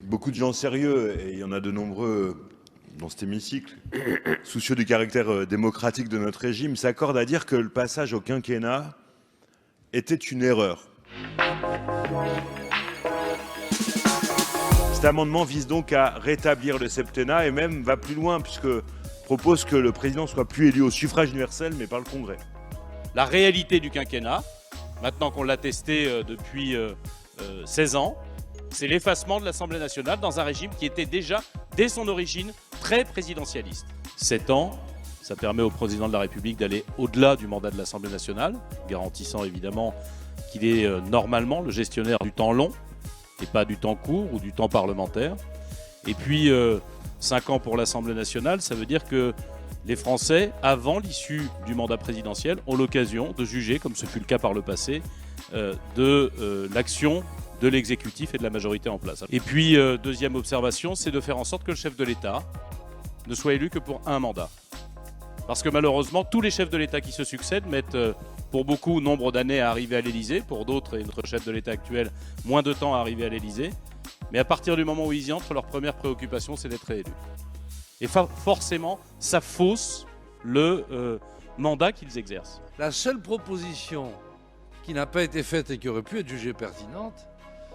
Beaucoup de gens sérieux, et il y en a de nombreux dans cet hémicycle, soucieux du caractère démocratique de notre régime, s'accordent à dire que le passage au quinquennat était une erreur. Cet amendement vise donc à rétablir le septennat et même va plus loin puisque propose que le président soit plus élu au suffrage universel mais par le Congrès. La réalité du quinquennat, maintenant qu'on l'a testé depuis 16 ans, c'est l'effacement de l'Assemblée nationale dans un régime qui était déjà, dès son origine, très présidentialiste. 7 ans, ça permet au président de la République d'aller au-delà du mandat de l'Assemblée nationale, garantissant évidemment qu'il est normalement le gestionnaire du temps long et pas du temps court ou du temps parlementaire. Et puis 5 ans pour l'Assemblée nationale, ça veut dire que les Français, avant l'issue du mandat présidentiel, ont l'occasion de juger, comme ce fut le cas par le passé, de l'action de l'exécutif et de la majorité en place. Et puis, deuxième observation, c'est de faire en sorte que le chef de l'État ne soit élu que pour un mandat. Parce que malheureusement, tous les chefs de l'État qui se succèdent mettent, pour beaucoup, nombre d'années à arriver à l'Élysée. Pour d'autres, et notre chef de l'État actuel, moins de temps à arriver à l'Élysée. Mais à partir du moment où ils y entrent, leur première préoccupation, c'est d'être réélus. Et forcément, ça fausse le mandat qu'ils exercent. La seule proposition qui n'a pas été faite et qui aurait pu être jugée pertinente,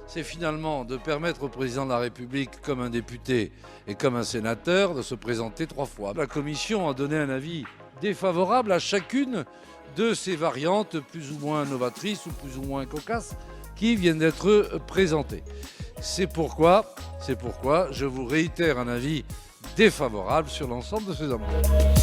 c'est finalement de permettre au président de la République, comme un député et comme un sénateur, de se présenter 3 fois. La Commission a donné un avis défavorable à chacune de ces variantes plus ou moins novatrices ou plus ou moins cocasses qui viennent d'être présentées. C'est pourquoi je vous réitère un avis défavorable sur l'ensemble de ces amendements.